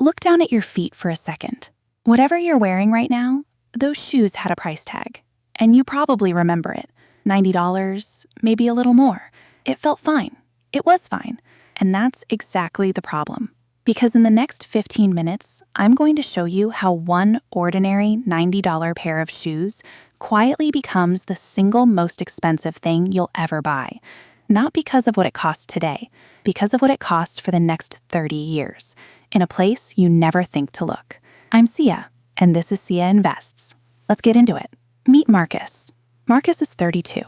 Look down at your feet for a second. Whatever you're wearing right now, those shoes had a price tag. And you probably remember it. $90, maybe a little more. It felt fine. It was fine. And that's exactly the problem. Because in the next 15 minutes, I'm going to show you how one ordinary $90 pair of shoes quietly becomes the single most expensive thing you'll ever buy. Not because of what it costs today, because of what it costs for the next 30 years, in a place you never think to look. I'm Sia, and this is Sia Invests. Let's get into it. Meet Marcus. Marcus is 32.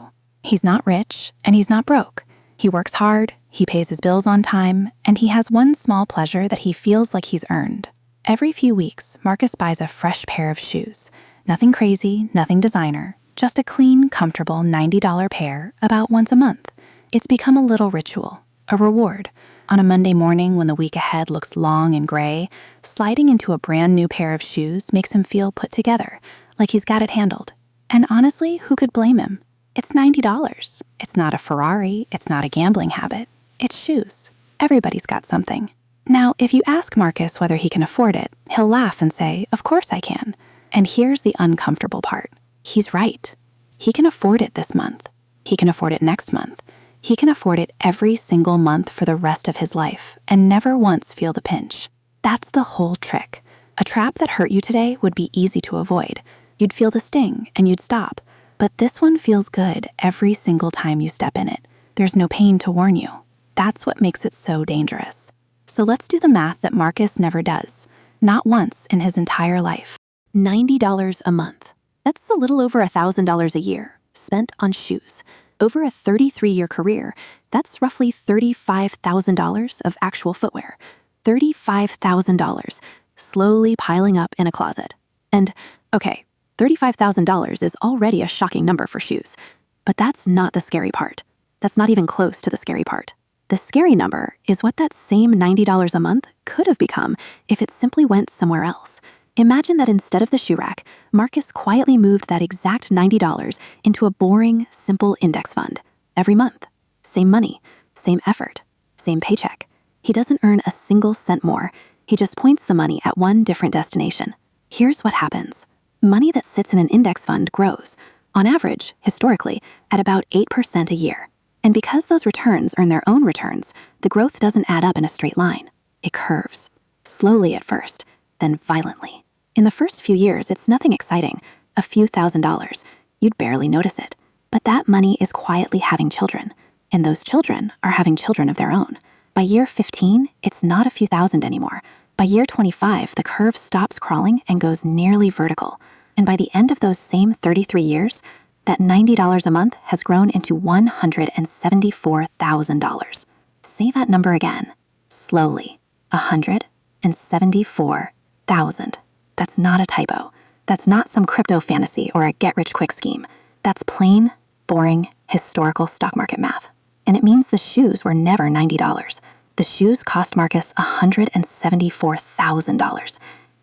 He's not rich, and he's not broke. He works hard, he pays his bills on time, and he has one small pleasure that he feels like he's earned. Every few weeks, Marcus buys a fresh pair of shoes. Nothing crazy, nothing designer, just a clean, comfortable $90 pair about once a month. It's become a little ritual, a reward. On a Monday morning when the week ahead looks long and gray, sliding into a brand new pair of shoes makes him feel put together, like he's got it handled. And honestly, who could blame him? It's $90. It's not a Ferrari, it's not a gambling habit. It's shoes. Everybody's got something. Now, if you ask Marcus whether he can afford it, he'll laugh and say, "Of course I can." And here's the uncomfortable part. He's right. He can afford it this month. He can afford it next month. He can afford it every single month for the rest of his life and never once feel the pinch. That's the whole trick. A trap that hurt you today would be easy to avoid. You'd feel the sting and you'd stop. But this one feels good every single time you step in it. There's no pain to warn you. That's what makes it so dangerous. So let's do the math that Marcus never does. Not once in his entire life. $90 a month. That's a little over $1,000 a year spent on shoes. Over a 33-year career, that's roughly $35,000 of actual footwear. $35,000 slowly piling up in a closet. And, okay, $35,000 is already a shocking number for shoes. But that's not the scary part. That's not even close to the scary part. The scary number is what that same $90 a month could have become if it simply went somewhere else. Imagine that instead of the shoe rack, Marcus quietly moved that exact $90 into a boring, simple index fund. Every month. Same money, same effort, same paycheck. He doesn't earn a single cent more. He just points the money at one different destination. Here's what happens. Money that sits in an index fund grows, on average, historically, at about 8% a year. And because those returns earn their own returns, the growth doesn't add up in a straight line. It curves. Slowly at first, then violently. In the first few years, it's nothing exciting, a few $1,000s. You'd barely notice it. But that money is quietly having children, and those children are having children of their own. By year 15, it's not a few thousand anymore. By year 25, the curve stops crawling and goes nearly vertical. And by the end of those same 33 years, that $90 a month has grown into $174,000. Say that number again, slowly. 174,000. That's not a typo. That's not some crypto fantasy or a get-rich-quick scheme. That's plain, boring, historical stock market math. And it means the shoes were never $90. The shoes cost Marcus $174,000.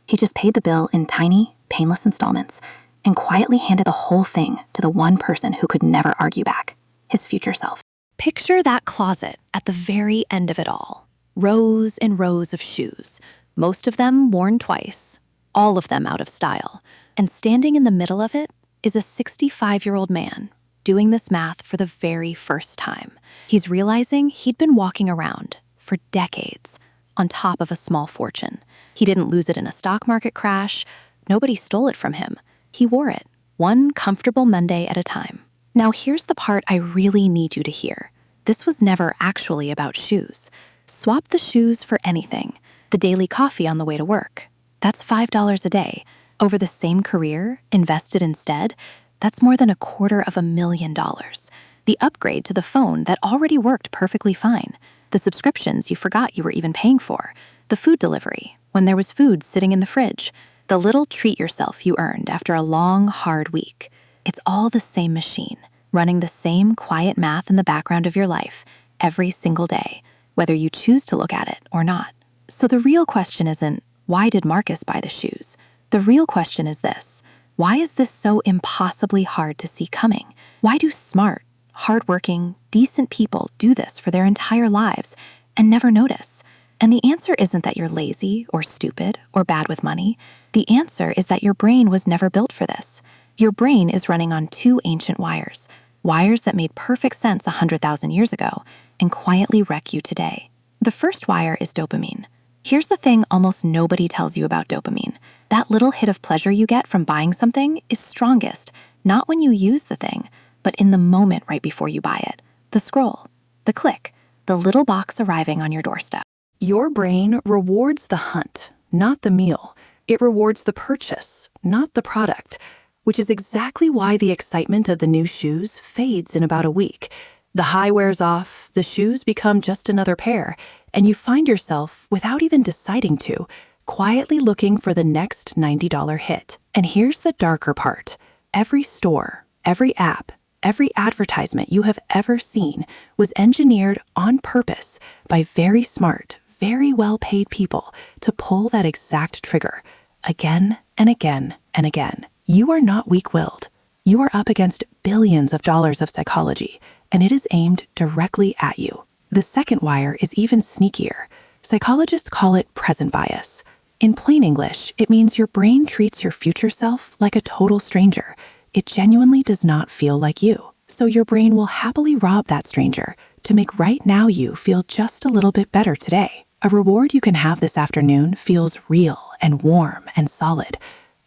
He just paid the bill in tiny, painless installments and quietly handed the whole thing to the one person who could never argue back, his future self. Picture that closet at the very end of it all. Rows and rows of shoes, most of them worn twice, all of them out of style. And standing in the middle of it is a 65-year-old man doing this math for the very first time. He's realizing he'd been walking around for decades on top of a small fortune. He didn't lose it in a stock market crash. Nobody stole it from him. He wore it, one comfortable Monday at a time. Now here's the part I really need you to hear. This was never actually about shoes. Swap the shoes for anything. The daily coffee on the way to work. That's $5 a day. Over the same career, invested instead, that's more than $250,000. The upgrade to the phone that already worked perfectly fine. The subscriptions you forgot you were even paying for. The food delivery, when there was food sitting in the fridge. The little treat yourself you earned after a long, hard week. It's all the same machine, running the same quiet math in the background of your life every single day, whether you choose to look at it or not. So the real question isn't, why did Marcus buy the shoes? The real question is this: why is this so impossibly hard to see coming? Why do smart, hardworking, decent people do this for their entire lives and never notice? And the answer isn't that you're lazy or stupid or bad with money. The answer is that your brain was never built for this. Your brain is running on two ancient wires that made perfect sense 100,000 years ago and quietly wreck you today. The first wire is dopamine. Here's the thing almost nobody tells you about dopamine. That little hit of pleasure you get from buying something is strongest, not when you use the thing, but in the moment right before you buy it. The scroll, the click, the little box arriving on your doorstep. Your brain rewards the hunt, not the meal. It rewards the purchase, not the product, which is exactly why the excitement of the new shoes fades in about a week. The high wears off, the shoes become just another pair, and you find yourself, without even deciding to, quietly looking for the next $90 hit. And here's the darker part. Every store, every app, every advertisement you have ever seen was engineered on purpose by very smart, very well-paid people to pull that exact trigger again and again and again. You are not weak-willed. You are up against billions of dollars of psychology, and it is aimed directly at you. The second wire is even sneakier. Psychologists call it present bias. In plain English, it means your brain treats your future self like a total stranger. It genuinely does not feel like you. So your brain will happily rob that stranger to make right now you feel just a little bit better today. A reward you can have this afternoon feels real and warm and solid.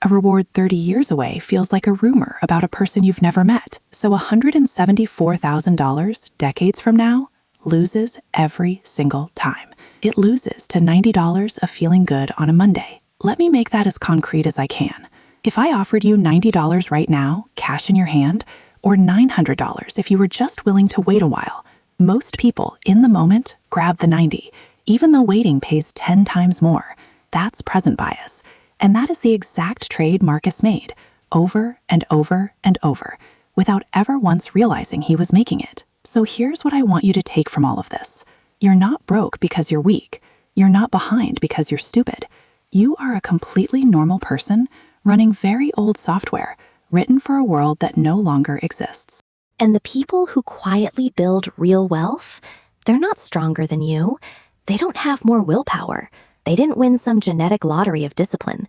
A reward 30 years away feels like a rumor about a person you've never met. So $174,000 decades from now loses every single time. It loses to $90 of feeling good on a Monday. Let me make that as concrete as I can. If I offered you $90 right now, cash in your hand, or $900 if you were just willing to wait a while, most people in the moment grab the 90, even though waiting pays 10 times more. That's present bias. And that is the exact trade Marcus made, over and over and over, without ever once realizing he was making it. So here's what I want you to take from all of this. You're not broke because you're weak. You're not behind because you're stupid. You are a completely normal person running very old software, written for a world that no longer exists. And the people who quietly build real wealth, they're not stronger than you. They don't have more willpower. They didn't win some genetic lottery of discipline.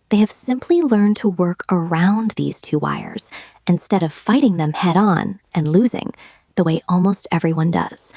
They have simply learned to work around these two wires instead of fighting them head on and losing, the way almost everyone does.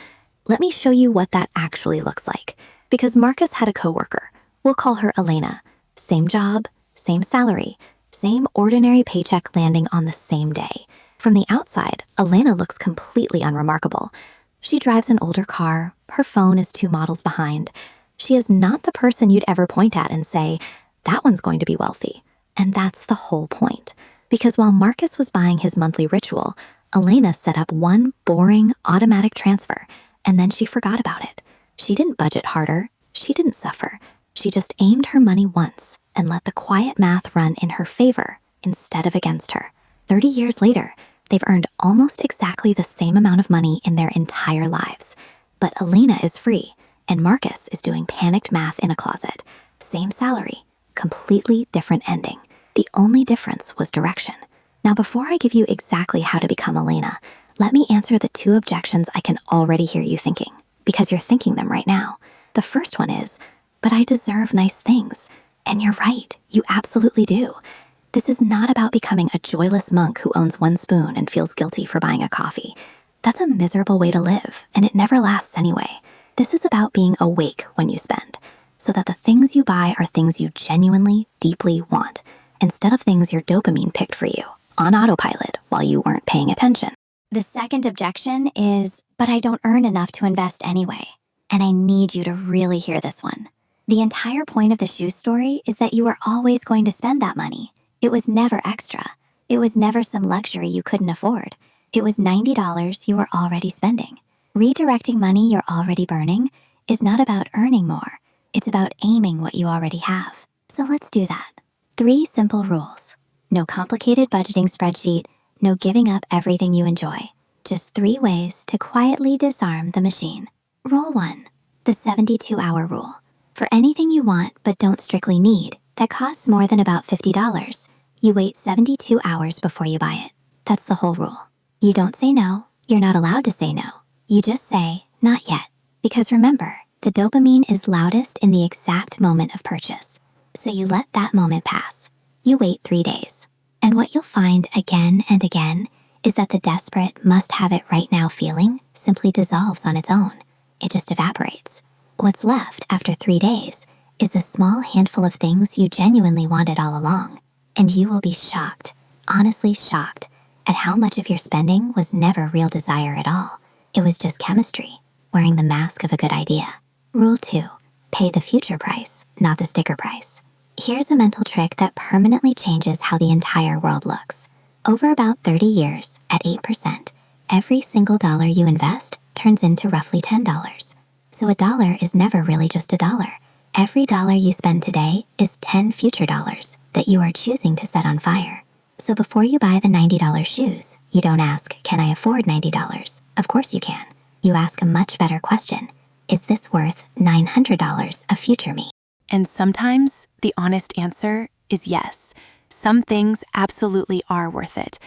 Let me show you what that actually looks like. Because Marcus had a coworker. We'll call her Elena. Same job, same salary, same ordinary paycheck landing on the same day. From the outside, Elena looks completely unremarkable. She drives an older car. Her phone is 2 models behind. She is not the person you'd ever point at and say, that one's going to be wealthy. And that's the whole point. Because while Marcus was buying his monthly ritual, Elena set up one boring automatic transfer, and then she forgot about it. She didn't budget harder. She didn't suffer. She just aimed her money once and let the quiet math run in her favor instead of against her. 30 years later, they've earned almost exactly the same amount of money in their entire lives. But Elena is free, and Marcus is doing panicked math in a closet. Same salary, completely different ending. The only difference was direction. Now, before I give you exactly how to become Elena, let me answer the 2 objections I can already hear you thinking, because you're thinking them right now. The first one is, but I deserve nice things. And you're right, you absolutely do. This is not about becoming a joyless monk who owns 1 spoon and feels guilty for buying a coffee. That's a miserable way to live, and it never lasts anyway. This is about being awake when you spend, so that the things you buy are things you genuinely, deeply want, instead of things your dopamine picked for you, on autopilot while you weren't paying attention. The second objection is, but I don't earn enough to invest anyway. And I need you to really hear this one. The entire point of the shoe story is that you are always going to spend that money. It was never extra. It was never some luxury you couldn't afford. It was $90 you were already spending. Redirecting money you're already burning is not about earning more. It's about aiming what you already have. So let's do that. 3 simple rules. No complicated budgeting spreadsheet. No giving up everything you enjoy. Just 3 ways to quietly disarm the machine. Rule 1. The 72-hour rule. For anything you want but don't strictly need that costs more than about $50, you wait 72 hours before you buy it. That's the whole rule. You don't say no. You're not allowed to say no. You just say, not yet. Because remember, The dopamine is loudest in the exact moment of purchase. So you let that moment pass. You wait 3 days. And what you'll find again and again is that the desperate must have it right now feeling simply dissolves on its own. It just evaporates. What's left after 3 days is a small handful of things you genuinely wanted all along. And you will be shocked, honestly shocked, at how much of your spending was never real desire at all. It was just chemistry, wearing the mask of a good idea. Rule 2. Pay the future price, not the sticker price. Here's a mental trick that permanently changes how the entire world looks. Over about 30 years, at 8%, every single dollar you invest turns into roughly $10. So a dollar is never really just a dollar. Every dollar you spend today is 10 future dollars that you are choosing to set on fire. So before you buy the $90 shoes, you don't ask, can I afford $90? Of course you can. You ask a much better question. Is this worth $900 of future me? And sometimes the honest answer is yes. Some things absolutely are worth it.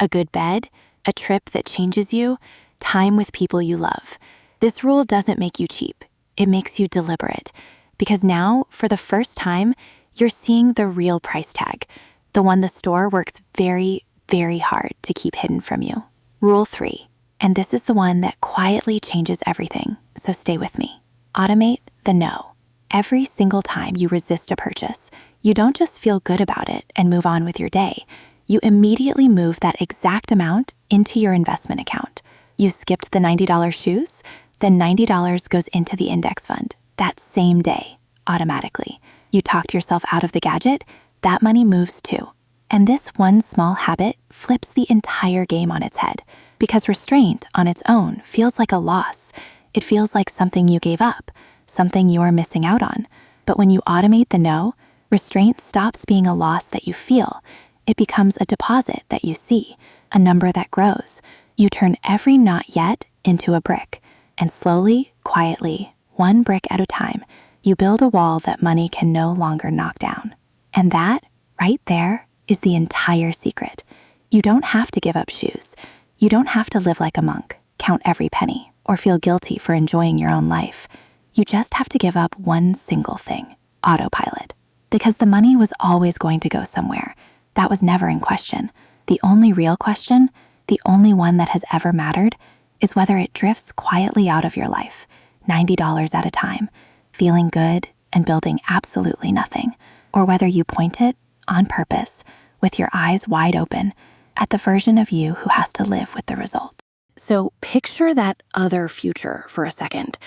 A good bed, a trip that changes you, time with people you love. This rule doesn't make you cheap. It makes you deliberate. Because now, for the first time, you're seeing the real price tag, the one the store works very, very hard to keep hidden from you. Rule 3, and this is the one that quietly changes everything, so stay with me. Automate the no. Every single time you resist a purchase, you don't just feel good about it and move on with your day. You immediately move that exact amount into your investment account. You skipped the $90 shoes, then $90 goes into the index fund that same day, automatically. You talked yourself out of the gadget, that money moves too. And this one small habit flips the entire game on its head, because restraint on its own feels like a loss. It feels like something you gave up, something you're missing out on. But when you automate the no, restraint stops being a loss that you feel. It becomes a deposit that you see, a number that grows. You turn every not yet into a brick, and slowly, quietly, one brick at a time, you build a wall that money can no longer knock down. And that, right there, is the entire secret. You don't have to give up shoes. You don't have to live like a monk, count every penny, or feel guilty for enjoying your own life. You just have to give up one single thing, autopilot. Because the money was always going to go somewhere. That was never in question. The only real question, the only one that has ever mattered, is whether it drifts quietly out of your life, $90 at a time, feeling good and building absolutely nothing, or whether you point it, on purpose, with your eyes wide open, at the version of you who has to live with the result. So picture that other future for a second.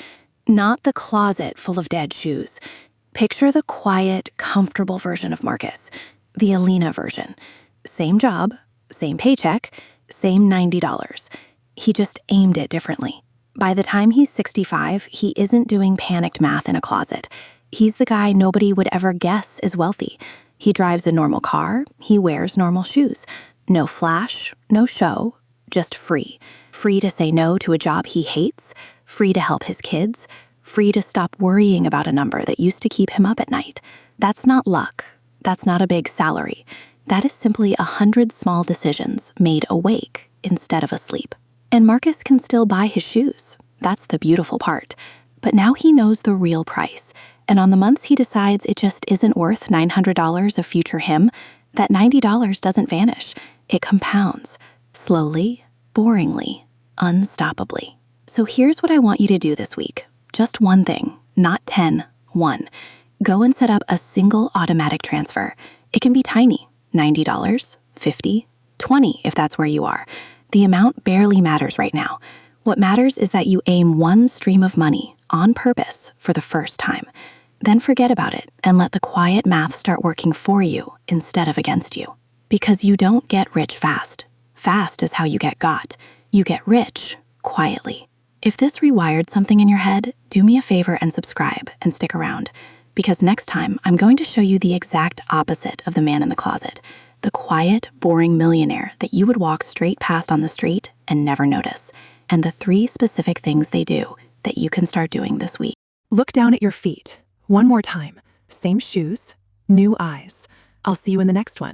Not the closet full of dead shoes. Picture the quiet, comfortable version of Marcus, the Elena version. Same job, same paycheck, same $90. He just aimed it differently. By the time he's 65, he isn't doing panicked math in a closet. He's the guy nobody would ever guess is wealthy. He drives a normal car, he wears normal shoes. No flash, no show, just free. Free to say no to a job he hates, free to help his kids, free to stop worrying about a number that used to keep him up at night. That's not luck. That's not a big salary. That is simply 100 small decisions made awake instead of asleep. And Marcus can still buy his shoes. That's the beautiful part. But now he knows the real price. And on the months he decides it just isn't worth $900 of future him, that $90 doesn't vanish. It compounds. Slowly, boringly, unstoppably. So here's what I want you to do this week. Just one thing, not 10, one. Go and set up a single automatic transfer. It can be tiny, $90, $50, $20 if that's where you are. The amount barely matters right now. What matters is that you aim one stream of money on purpose for the first time. Then forget about it and let the quiet math start working for you instead of against you. Because you don't get rich fast. Fast is how you get got. You get rich quietly. If this rewired something in your head, do me a favor and subscribe and stick around. Because next time, I'm going to show you the exact opposite of the man in the closet. The quiet, boring millionaire that you would walk straight past on the street and never notice. And the 3 specific things they do that you can start doing this week. Look down at your feet. One more time. Same shoes, new eyes. I'll see you in the next one.